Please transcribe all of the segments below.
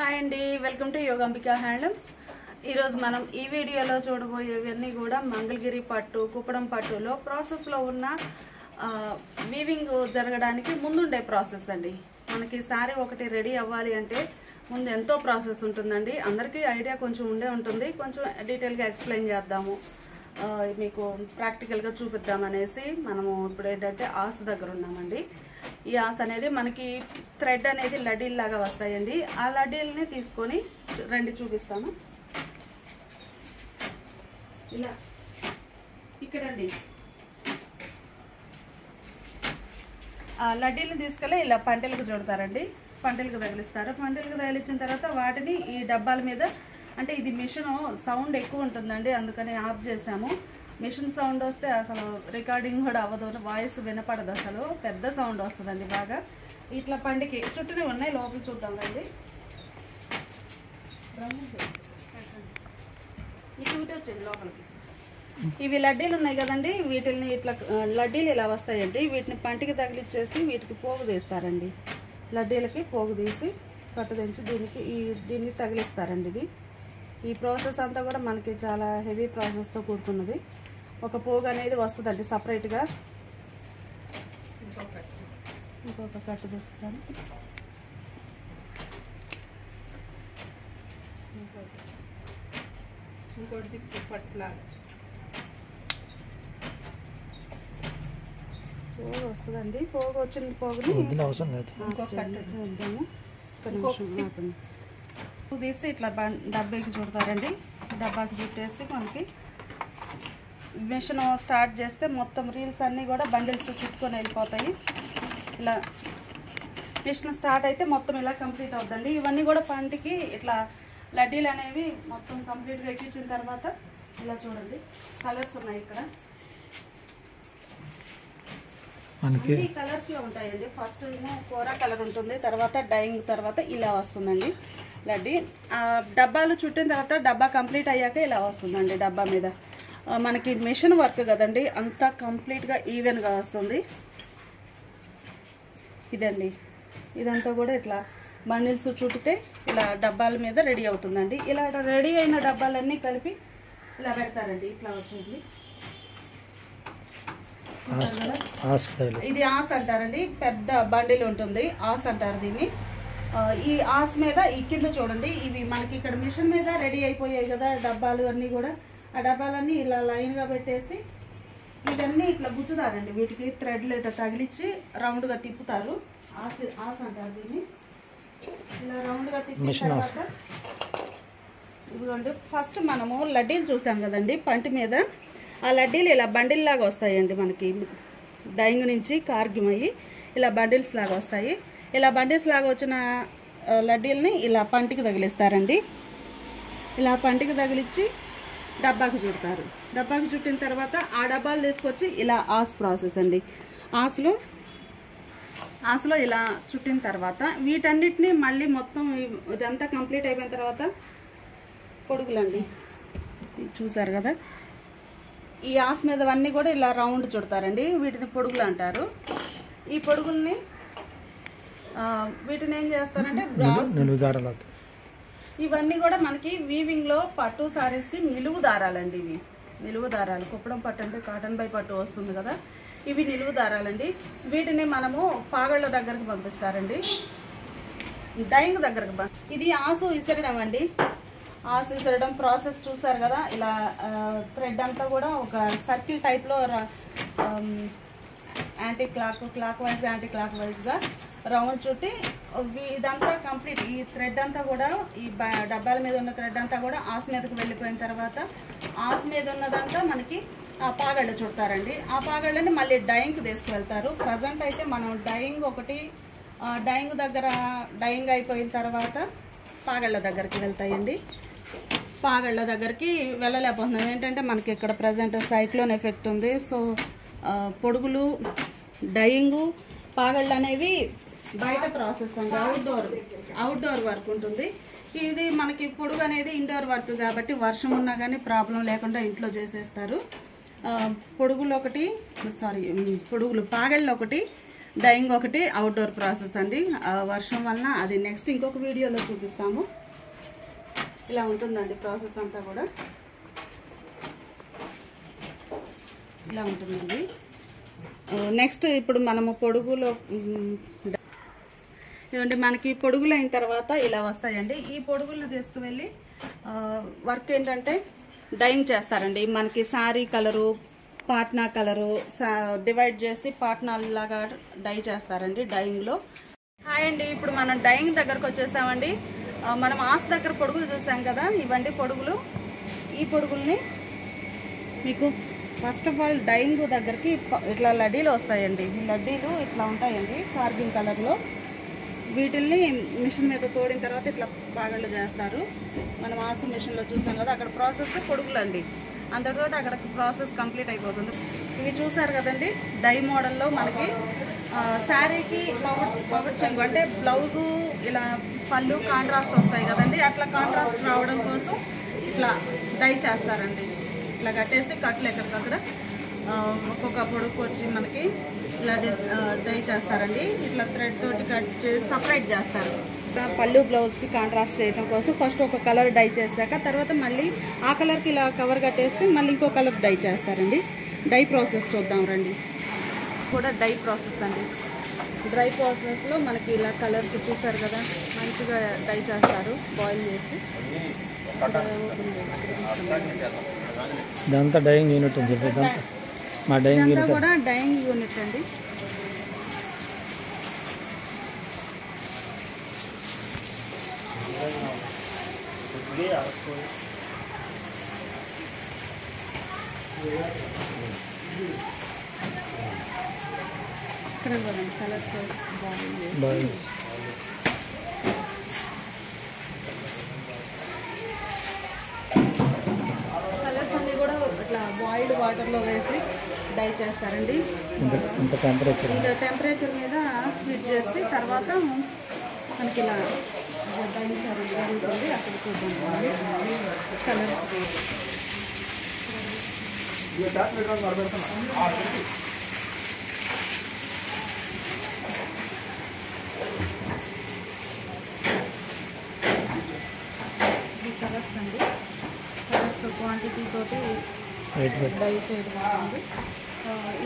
Hi అండి, welcome to Yogambika handlooms. ఈరోజు మనం ఈ వీడియోలో చూడబోయేవన్నీ కూడా మంగళగిరి పట్టు, కుప్పడం పట్టులో ప్రాసెస్లో ఉన్న వీవింగ్ జరగడానికి ముందుండే ప్రాసెస్ అండి. మనకి శారీ ఒకటి రెడీ అవ్వాలి అంటే ముందు ఎంతో ప్రాసెస్ ఉంటుందండి. అందరికీ ఐడియా కొంచెం ఉండే ఉంటుంది. కొంచెం డీటెయిల్గా ఎక్స్ప్లెయిన్ చేద్దాము, మీకు ప్రాక్టికల్గా చూపిద్దామనేసి మనము ఇప్పుడు ఏంటంటే ఆస్ దగ్గర ఉన్నామండి. ఈ ఆస్ అనేది మనకి థ్రెడ్ అనేది లడ్డీల్ లాగా వస్తాయండి. ఆ లడ్డీల్ని తీసుకొని రండి చూపిస్తాను. ఇలా ఇక్కడండి ఆ లడ్డీల్ని తీసుకెళ్ళి ఇలా పంటలకు చుడతారండి. పంటలకు తగిలిస్తారు. పంటలకు తగిలించిన తర్వాత వాటిని ఈ డబ్బాల మీద, అంటే ఇది మిషన్ సౌండ్ ఎక్కువ ఉంటుందండి, అందుకని ఆఫ్ చేసాము. మిషన్ సౌండ్ వస్తే అసలు రికార్డింగ్ కూడా అవ్వదు, వాయిస్ వినపడదు, అసలు పెద్ద సౌండ్ వస్తుందండి బాగా. ఇట్లా పండికి చుట్టూనే ఉన్నాయి, లోపల చూద్దాం రండి. ఈ చూటే వచ్చింది లోపలికి. ఇవి లడ్డీలు ఉన్నాయి కదండి, వీటిని ఇట్లా లడ్డీలు ఇలా వస్తాయండి. వీటిని పంటికి తగిలిచ్చేసి వీటికి పోగు తీస్తారండి. లడ్డీలకి పోగు తీసి కట్టు తెంచి దీన్ని తగిలిస్తారండి. ఈ ప్రాసెస్ అంతా కూడా మనకి చాలా హెవీ ప్రాసెస్తో కూడుకున్నది. ఒక పోగు అనేది వస్తుందండి సపరేట్గా. ఇంకొక కట్టు తెచ్చుతాను. ఇంకోటి పట్లాగా పోగు వస్తుందండి. పోగు వచ్చిన పోగుని అవసరం లేదు, చూద్దాము. తీసి ఇట్లా డబ్బాకి చుడతారండి. డబ్బాకి చుట్టేసి మనకి మిషన్ స్టార్ట్ చేస్తే మొత్తం రీల్స్ అన్నీ కూడా బండిల్స్ చుట్టుకొని వెళ్ళిపోతాయి. ఇలా మిషన్ స్టార్ట్ అయితే మొత్తం ఇలా కంప్లీట్ అవుతుందండి. ఇవన్నీ కూడా పంటికి ఇట్లా లడ్డీలు అనేవి మొత్తం కంప్లీట్గా ఎక్కించిన తర్వాత ఇలా చూడండి, కలర్స్ ఉన్నాయి ఇక్కడ. అన్ని కలర్స్లో ఉంటాయండి. ఫస్ట్ ఏమో కోరా కలర్ ఉంటుంది, తర్వాత డైయింగ్, తర్వాత ఇలా వస్తుందండి లడ్డీ. డబ్బాలు చుట్టిన తర్వాత డబ్బా కంప్లీట్ అయ్యాక ఇలా వస్తుందండి. డబ్బా మీద మనకి మిషన్ వర్క్ కదండి, అంతా కంప్లీట్గా ఈవెన్గా వస్తుంది. ఇదండి, ఇదంతా కూడా ఇట్లా బండిల్స్ చుట్టితే ఇలా డబ్బాల మీద రెడీ అవుతుందండి. ఇలా రెడీ అయిన డబ్బాలన్నీ కలిపి ఇలా పెడతారండి. ఇట్లా వచ్చింది, ఇది ఆస్ అంటారండి. పెద్ద బండిల్ ఉంటుంది, ఆస్ అంటారు దీన్ని. ఈ ఆస్ మీద ఈ కింద చూడండి, ఇవి మనకి ఇక్కడ మిషన్ మీద రెడీ అయిపోయాయి కదా డబ్బాలు అన్నీ కూడా. ఆ డబ్బాలన్నీ ఇలా లైన్గా పెట్టేసి ఇవన్నీ ఇట్లా గుచ్చుతారండి. వీటికి థ్రెడ్లు ఇట్లా తగిలిచ్చి రౌండ్గా తిప్పుతారు. ఆస్ అంటారు దీన్ని. ఇలా రౌండ్గా తిప్పిన తర్వాత ఇదిగోండి, ఫస్ట్ మనము లడ్డీలు చూసాం కదండి పంటి మీద. ఆ లడ్డీలు ఇలా బండిల్ లాగా వస్తాయండి. మనకి డైయింగ్ నుంచి కార్గ్యం అయ్యి ఇలా బండిల్స్ లాగా వస్తాయి. ఇలా బండిల్స్ లాగా వచ్చిన లడ్డీలని ఇలా పంటికి తగిలిస్తారండి. ఇలా పంటికి తగిలిచ్చి డబ్బాకి చుడతారు. డబ్బాకి చుట్టిన తర్వాత ఆ డబ్బాలు తీసుకొచ్చి ఇలా ఆస్ ప్రాసెస్ అండి. ఆసులో ఇలా చుట్టిన తర్వాత వీటన్నిటిని మళ్ళీ మొత్తం ఇదంతా కంప్లీట్ అయిపోయిన తర్వాత పొడుగులండి చూసారు కదా, ఈ ఆస్ మీద అన్నీ కూడా ఇలా రౌండ్ చుడతారండి. వీటిని పొడుగులు అంటారు. ఈ పొడుగుల్ని వీటిని ఏం చేస్తారంటే ఇవన్నీ కూడా మనకి వీవింగ్లో పట్టు సారీస్కి నిలువు దారాలండి. ఇవి నిలువు దారాలు. కుప్పడం పట్టు అంటే కాటన్ బై పట్టు వస్తుంది కదా, ఇవి నిలువు దారాలండి. వీటిని మనము పాగళ్ళ దగ్గరకు పంపిస్తారండి, డైయింగ్ దగ్గరకు. ఇది ఆసు ఇసరడం అండి. ఆసు ఇసరడం ప్రాసెస్ చూసారు కదా. ఇలా థ్రెడ్ అంతా కూడా ఒక సర్కిల్ టైప్లో anti clock wise anti clock వైజ్గా రౌండ్ చుట్టి ఇదంతా కంప్లీట్. ఈ థ్రెడ్ అంతా కూడా ఈ డబ్బాల మీద ఉన్న థ్రెడ్ అంతా కూడా ఆస్ మీదకి వెళ్ళిపోయిన తర్వాత ఆస్ మీద ఉన్నదంతా మనకి పాగళ్ళ చుడతారండి. ఆ పాగళ్ళని మళ్ళీ డైయింగ్కి తీసుకువెళ్తారు. ప్రజెంట్ అయితే మనం డైయింగ్ దగ్గర డైయింగ్ అయిపోయిన తర్వాత పాగళ్ళ దగ్గరికి వెళ్తాయండి. పాగళ్ళ దగ్గరికి వెళ్ళలేకపోతున్నాం, ఏంటంటే మనకి ఇక్కడ ప్రజెంట్ సైక్లోన్ ఎఫెక్ట్ ఉంది. సో పొడుగులు, డైయింగు, పాగళ్ళు అనేవి బయట ప్రాసెస్ అండి. అవుట్డోర్ వర్క్ ఉంటుంది. ఇది మనకి పొడుగు అనేది ఇండోర్ వర్క్ కాబట్టి వర్షం ఉన్నా కానీ ప్రాబ్లం లేకుండా ఇంట్లో చేసేస్తారు. పొడుగులు పాగళ్ళు ఒకటి, డైయింగ్ ఒకటి అవుట్డోర్ ప్రాసెస్ అండి. వర్షం వలన అది నెక్స్ట్ ఇంకొక వీడియోలో చూపిస్తాము. ఇలా ఉంటుందండి ప్రాసెస్ అంతా కూడా ఇలా ఉంటుందండి. నెక్స్ట్ ఇప్పుడు మనము పొడుగులో ఇదండి మనకి పొడుగులు అయిన తర్వాత ఇలా వస్తాయండి. ఈ పొడుగులు తీసుకువెళ్ళి వర్క్ ఏంటంటే డైయింగ్ చేస్తారండి. మనకి sari colour, Patna colour divide చేసి పాట్నాలాగా డై చేస్తారండి డైయింగ్లో. హాయ్ అండి, ఇప్పుడు మనం డైయింగ్ దగ్గరకు వచ్చేసామండి. మనం ఆస్ దగ్గర పొడుగులు చూసాం కదా, ఇవండి పొడుగులు. ఈ పొడుగుల్ని మీకు ఫస్ట్ ఆఫ్ ఆల్ డైయింగ్ దగ్గరికి ఇట్లా లడ్డీలు వస్తాయండి. ఈ లడ్డీలు ఇట్లా ఉంటాయండి కార్బిన్ కలర్లో. వీటిల్ని మిషన్ మీద తోడిన తర్వాత ఇట్లా పాగళ్ళు చేస్తారు. మనం ఆసు మిషన్లో చూసాం కదా, అక్కడ ప్రాసెస్ పొడుగులు అండి. అంతటితో అక్కడ ప్రాసెస్ కంప్లీట్ అయిపోతుంది. ఇవి చూసారు కదండి, డై మోడల్లో మనకి శారీకి పవర్ చెంగు అంటే బ్లౌజు ఇలా పళ్ళు కాంట్రాస్ట్ వస్తాయి కదండి, అట్లా కాంట్రాస్ట్ రావడం కోసం ఇట్లా డై చేస్తారండి. ఇట్లా కట్టేసి కట్లు ఎక్కడికక్కడ ఒక్కొక్క పొడుగు వచ్చి మనకి ఇలా డై చేస్తారండి. ఇట్లా థ్రెడ్ తోటి కట్ చేసి సపరేట్ చేస్తారు. పళ్ళు బ్లౌజ్కి కాంట్రాస్ట్ చేయడం కోసం ఫస్ట్ ఒక కలర్ డై చేశాక తర్వాత మళ్ళీ ఆ కలర్కి ఇలా కవర్ కట్టేస్తే మళ్ళీ ఇంకో కలర్ డై చేస్తారండి. డై ప్రాసెస్ చూద్దాం రండి. కూడా డై ప్రాసెస్ అండి. డ్రై ప్రాసెస్లో మనకి ఇలా కలర్స్ చూసారు కదా, మంచిగా డై చేస్తారు బాయిల్ చేసి. ఇదంతా డైయింగ్ యూనిట్ అని చెప్పి మా డైయింగ్ యూనిట్ కూడా డైయింగ్ యూనిట్ అండి. ఇక్కడ కలర్స్ బాగుంది. కలర్స్ అన్ని కూడా ఇట్లా బాయిల్డ్ వాటర్లో వేసి డై చేస్తారండి. టెంపరేచర్ మీద హీట్ చేసి తర్వాత మనకి ఇలా డై జరుగుతుంది. అక్కడ చూద్దాం కలర్స్. కలర్స్ అండి, కలర్స్ క్వాంటిటీ తోటి డై చేయడం ఉంటుంది.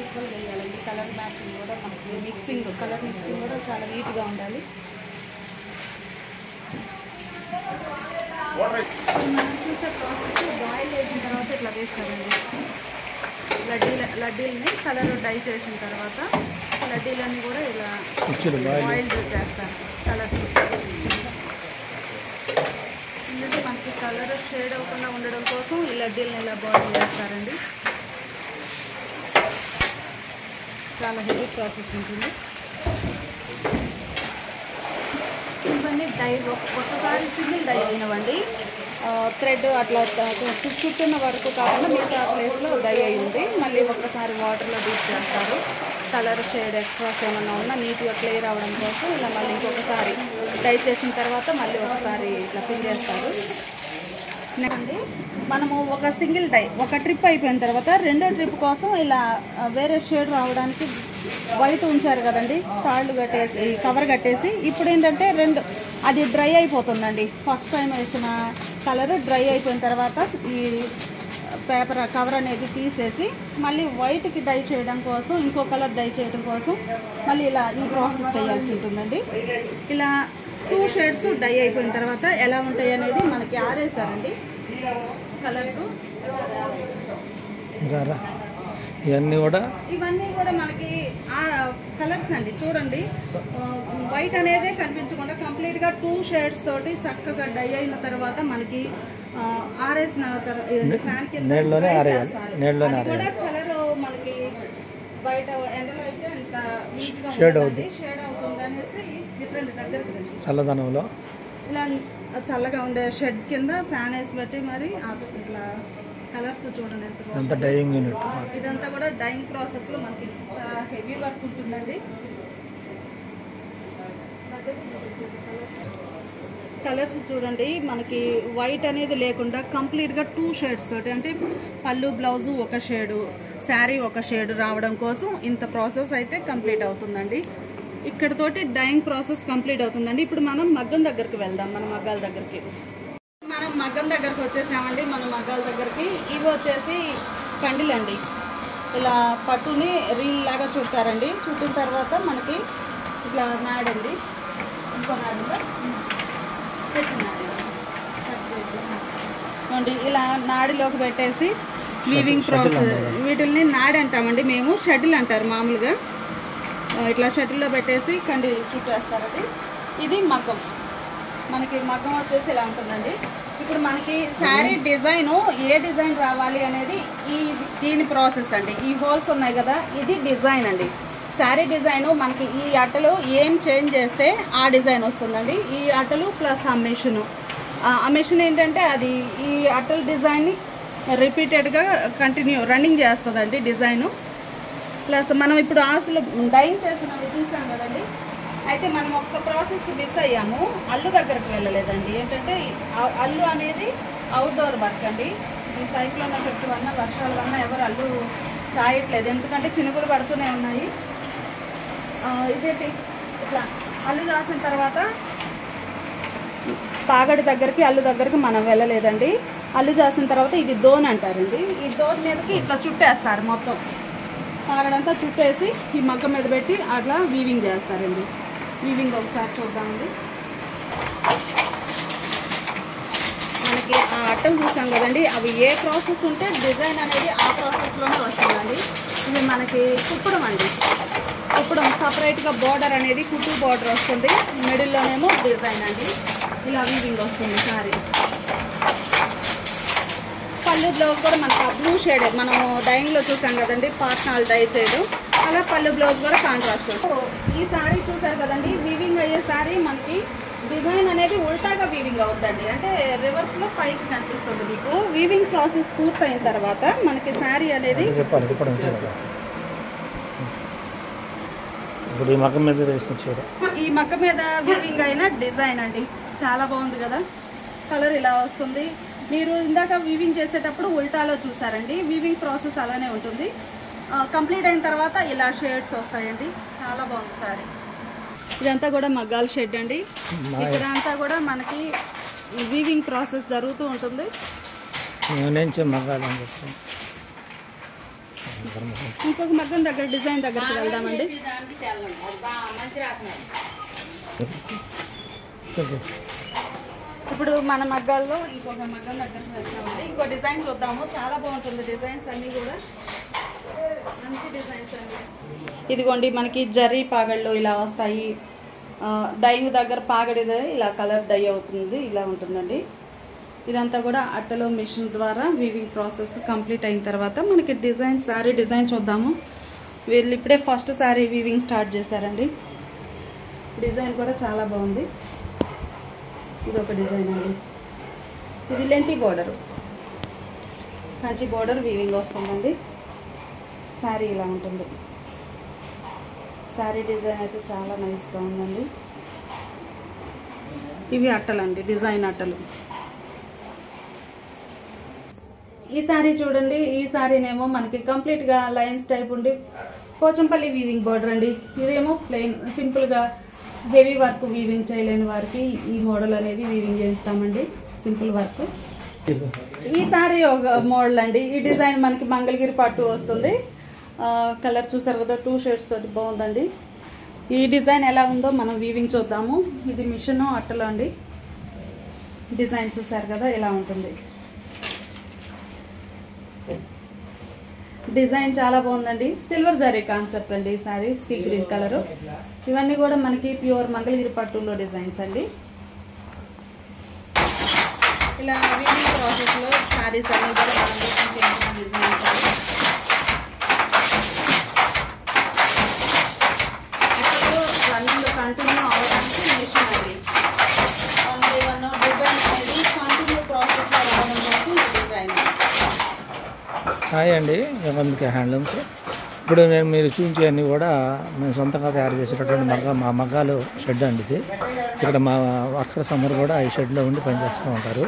ఈక్వల్ వేయాలండి. కలర్ మ్యాచింగ్ కూడా మనకి మిక్సింగ్, కలర్ మిక్సింగ్ కూడా చాలా నీట్గా ఉండాలి. మనం చూసే ప్రాసెస్ బాయిల్ చేసిన తర్వాత ఇట్లా వేస్తారండి. లడ్డీలని కలర్ డై చేసిన తర్వాత లడ్డీలన్నీ కూడా ఇలా బాయిల్ చేస్తారు. కలర్స్ ఎందుకంటే మనకి కలర్ షేడ్ అవ్వకుండా ఉండడం కోసం ఈ లడ్డీలను ఇలా బాయిల్ చేస్తారండి. చాలా హెవీ ప్రాసెస్ ఉంటుంది. ఇవన్నీ డై ఒక్కసారి సింగిల్ డై అయినవండి. థ్రెడ్ అట్లా చుట్టున్న వరకు కాకుండా మిగతా ప్లేస్లో డై అయ్యింది. మళ్ళీ ఒక్కసారి వాటర్లో డీప్ చేస్తారు. కలర్ షేడ్ ఎక్స్ట్రాస్ ఏమన్నా ఉన్నా నీట్గా క్లియర్ అవ్వడం కోసం ఇలా మళ్ళీ ఇంకొకసారి డై చేసిన తర్వాత మళ్ళీ ఒకసారి ఇట్లా ఫిల్ చేస్తారు. అండి మనము ఒక సింగిల్ డై ఒక ట్రిప్ అయిపోయిన తర్వాత రెండో ట్రిప్ కోసం ఇలా వేరే షేడ్ రావడానికి వైట్ ఉంచారు కదండి, తాళ్ళు కట్టేసి కవర్ కట్టేసి. ఇప్పుడు ఏంటంటే అది డ్రై అయిపోతుందండి. ఫస్ట్ టైం వేసిన కలర్ డ్రై అయిపోయిన తర్వాత ఈ పేపర్ కవర్ అనేది తీసేసి మళ్ళీ వైట్కి డై చేయడం కోసం ఇంకో కలర్ డై చేయడం కోసం మళ్ళీ ఇలా ఈ ప్రాసెస్ చేయాల్సి ఉంటుందండి. ఇలా 2 షేడ్స్ డై అయిపోయిన తర్వాత ఎలా ఉంటాయి అనేది మనకి ఆరేసారండి కలర్స్. ఇవన్నీ కూడా మనకి కలర్స్ అండి. చూడండి, వైట్ అనేది కనిపించకుండా కంప్లీట్గా 2 షేడ్స్ తోటి చక్కగా డై అయిన తర్వాత మనకి ఆరేసిన ఫ్యాన్ కింద కూడా కలర్ మనకి బయట ఎండలో అయితే అంత నీట్గా షేడ్ అవుతుంది అనేసి డిఫరెంట్ దగ్గరికి చల్లదనంలో ఇలా చల్లగా ఉండే షెడ్ కింద ఫ్యాన్ వేసి పెట్టి మరి ఇట్లా కలర్స్ చూడండి ఎంత డైయింగ్ యూనిట్. ఇదంతా కూడా డైయింగ్ ప్రాసెస్లో మనకి హెవీ వర్క్ ఉంటుందండి. కలర్స్ చూడండి, మనకి వైట్ అనేది లేకుండా కంప్లీట్గా 2 షేడ్స్ తోటి, అంటే పళ్ళు బ్లౌజు ఒక షేడు, శారీ ఒక షేడ్ రావడం కోసం ఇంత ప్రాసెస్ అయితే కంప్లీట్ అవుతుందండి. ఇక్కడతోటి డైయింగ్ ప్రాసెస్ కంప్లీట్ అవుతుందండి. ఇప్పుడు మనం మగ్గం దగ్గరికి వెళ్దాం. మన మగ్గాల దగ్గరికి మనం మగ్గం దగ్గరకు వచ్చేసామండి. మన మగ్గాల దగ్గరికి ఇవి వచ్చేసి కండిలండి. ఇలా పట్టుని రీల్ లాగా చుడతారండి. చుట్టిన తర్వాత మనకి ఇట్లా నాడండి, ఇంకో నాడుగా పెట్టినండి. ఇలా నాడిలోకి పెట్టేసి వీవింగ్ ప్రాసెస్, వీటిల్ని నాడి అంటామండి మేము, షటిల్ అంటారు మామూలుగా. ఇట్లా షటిల్లో పెట్టేసి కండి చుట్టేస్తారండి. ఇది మగ్గం. మనకి మగ్గం వచ్చేసి ఇలా ఉంటుందండి. ఇప్పుడు మనకి శారీ డిజైను ఏ డిజైన్ రావాలి అనేది దీని ప్రాసెస్ అండి. ఈ హోల్స్ ఉన్నాయి కదా, ఇది డిజైన్ అండి. శారీ డిజైను మనకి ఈ అట్టలు ఏం చేంజ్ చేస్తే ఆ డిజైన్ వస్తుందండి. ఈ అట్టలు ప్లస్ ఆ మెషిన్ ఏంటంటే అది ఈ అట్టల డిజైన్ని రిపీటెడ్గా కంటిన్యూ రన్నింగ్ చేస్తుందండి డిజైను. ప్లస్ మనం ఇప్పుడు ఆసులు డైయింగ్ చేసినవి చూసాం కదండి. అయితే మనం ఒక్క ప్రాసెస్ మిస్ అయ్యాము, అల్లు దగ్గరకు వెళ్ళలేదండి. ఏంటంటే అల్లు అనేది అవుట్డోర్ వర్క్ అండి. ఈ సైక్లోన్ ఎఫెక్ట్ వల్ల, వర్షాల వల్ల ఎవరు అల్లు చాయట్లేదు, ఎందుకంటే చినుకులు పడుతూనే ఉన్నాయి. ఇదేంటి ఇట్లా అల్లు రాసిన తర్వాత పాగడి దగ్గరికి, అల్లు దగ్గరికి మనం వెళ్ళలేదండి. అల్లు చేసిన తర్వాత ఇది దోన్ అంటారండి. ఈ దోన్ మీదకి ఇట్లా చుట్టేస్తారు, మొత్తం పాగడంతా చుట్టేసి ఈ మగ్గ మీద పెట్టి అట్లా వీవింగ్ చేస్తారండి. వీవింగ్ ఒకసారి చూద్దామండి. మనకి ఆ అట్టలు చూసాం కదండి, అవి ఏ ప్రాసెస్ ఉంటే డిజైన్ అనేది ఆ ప్రాసెస్లోనే వస్తుందండి. ఇది మనకి కుప్పడం అండి. కుప్పడం సపరేట్గా బార్డర్ అనేది కుట్టు బార్డర్ వస్తుంది, మిడిల్లోనేమో డిజైన్ అండి. ఇలా వీవింగ్ వస్తుంది సారీ. పళ్ళు బ్లౌజ్ కూడా మనకు బ్లూ షేడ్ మనము డైయింగ్లో చూసాం కదండి, పార్ట్నాల్ డై చేయడం, అలా పళ్ళు బ్లౌజ్ కూడా కాంట్రాస్ట్. ఈ సారీ చూసారు కదండి, వీవింగ్ అయ్యే సారీ మనకి డిజైన్ అనేది ఉల్టాగా వీవింగ్ అవుతుందండి. అంటే రివర్స్లో పైకి కనిపిస్తుంది మీకు. వీవింగ్ ప్రాసెస్ పూర్తయిన తర్వాత మనకి శారీ అనేది ఇప్పుడు ఈ మగ్గం మీద వేసిన చీర, ఈ మగ్గ మీద వీవింగ్ అయిన డిజైన్ అండి. చాలా బాగుంది కదా, కలర్ ఇలా వస్తుంది. మీరు ఇందాక వీవింగ్ చేసేటప్పుడు ఉల్టాలో చూసారండి, వీవింగ్ ప్రాసెస్ అలానే ఉంటుంది. కంప్లీట్ అయిన తర్వాత ఇలా షేడ్స్ వస్తాయండి. చాలా బాగుంది సారీ. ఇదంతా కూడా మగ్గాల షెడ్ అండి. ఇక్కడ అంతా కూడా మనకి వీవింగ్ ప్రాసెస్ జరుగుతూ ఉంటుంది. ఇంకొక మగ్గం దగ్గర డిజైన్ దగ్గరికి వెళ్దామండి. ఇప్పుడు మన మగ్గాల్లో ఇంకొక మగ్గం దగ్గరికి వెళ్తామండి. ఇంకో డిజైన్ చూద్దాము, చాలా బాగుంటుంది. డిజైన్స్ అన్నీ కూడా మంచి డిజైన్స్ అండి. ఇదిగోండి మనకి జరీ పాగళ్ళు ఇలా వస్తాయి. డైయింగ్ దగ్గర పాగడిదే ఇలా కలర్ డై అవుతుంది, ఇలా ఉంటుందండి. ఇదంతా కూడా అట్టలో మిషన్ ద్వారా వీవింగ్ ప్రాసెస్ కంప్లీట్ అయిన తర్వాత మనకి డిజైన్, శారీ డిజైన్ చూద్దాము. వీళ్ళు ఇప్పుడే ఫస్ట్ శారీ వీవింగ్ స్టార్ట్ చేశారండి. డిజైన్ కూడా చాలా బాగుంది. ఇది ఒక డిజైన్ అండి. ఇది lengthy border, Kanchi border weaving వస్తుందండి. శారీ ఇలా ఉంటుంది. శారీ డిజైన్ అయితే చాలా నైస్గా ఉందండి. ఇవి అట్టలండి, డిజైన్ అట్టలు. ఈ శారీ చూడండి, ఈ శారీనేమో మనకి కంప్లీట్గా లైన్స్ టైప్ ఉండి పోచంపల్లి వీవింగ్ బోర్డర్ అండి. ఇదేమో ప్లెయిన్ సింపుల్గా హెవీ వర్క్ వీవింగ్ చేయలేని వారికి ఈ మోడల్ అనేది వీవింగ్ చేస్తామండి, సింపుల్ వర్క్. ఈ శారీ ఒక మోడల్ అండి. ఈ డిజైన్ మనకి మంగళగిరి పట్టు వస్తుంది. కలర్ చూసారు కదా, 2 షేడ్స్ తోటి బాగుందండి. ఈ డిజైన్ ఎలా ఉందో మనం వీవింగ్ చూద్దాము. ఇది మిషన్ అట్టలో అండి. డిజైన్ చూసారు కదా, ఇలా ఉంటుంది. డిజైన్ చాలా బాగుందండి. సిల్వర్ జరీ కాన్సెప్ట్ అండి ఈ సారీ, సీ గ్రీన్ కలర్. ఇవన్నీ కూడా మనకి ప్యూర్ మంగళగిరి పట్టులో డిజైన్స్ అండి. ఇలా వీవింగ్ ప్రాసెస్లో సారీస్ అన్ని కూడా చేసిన డిజైన్స్ అండి. అసలు రన్నింగ్ కంటిన్యూ అవడానికి మిషన్ అండి. డిజైన్ అనేది కంటిన్యూ ప్రాసెస్ రావడం కోసం డిజైన్. హాయ్ అండి, ఎవరికి హ్యాండ్లూమ్స్. ఇప్పుడు మీరు చూపించేవన్నీ కూడా మేము సొంతంగా తయారు చేసేటటువంటి మా మగ్గాలు షెడ్ అండి ఇది. ఇక్కడ మా వర్కర్స్ అందరూ కూడా ఈ షెడ్లో ఉండి పనిచేస్తూ ఉంటారు.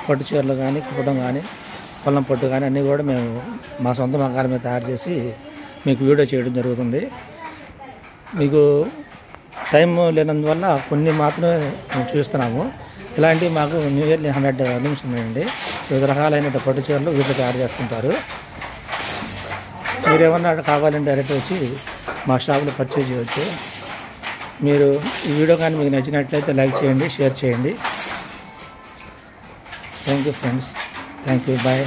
పట్టు చీరలు కానీ, కుప్పడం కానీ, పొలం పట్టు కానీ అన్నీ కూడా మేము మా సొంత మగ్గాల మీద తయారు చేసి మీకు వీడియో చేయడం జరుగుతుంది. మీకు టైం లేనందువల్ల కొన్ని మాత్రమే మేము చూస్తున్నాము. ఇలాంటివి మాకు నియర్లీ 100 నిమిషం ఉన్నాయండి. వివిధ రకాలైన పట్టు చీరలు వీటిలో తయారు చేస్తుంటారు. మీరు ఏమన్నా కావాలంటే డైరెక్ట్ వచ్చి మా షాప్లో పర్చేజ్ చేయవచ్చు. మీరు ఈ వీడియో కానీ మీకు నచ్చినట్లయితే లైక్ చేయండి, షేర్ చేయండి. Thank you friends. Thank you. Bye.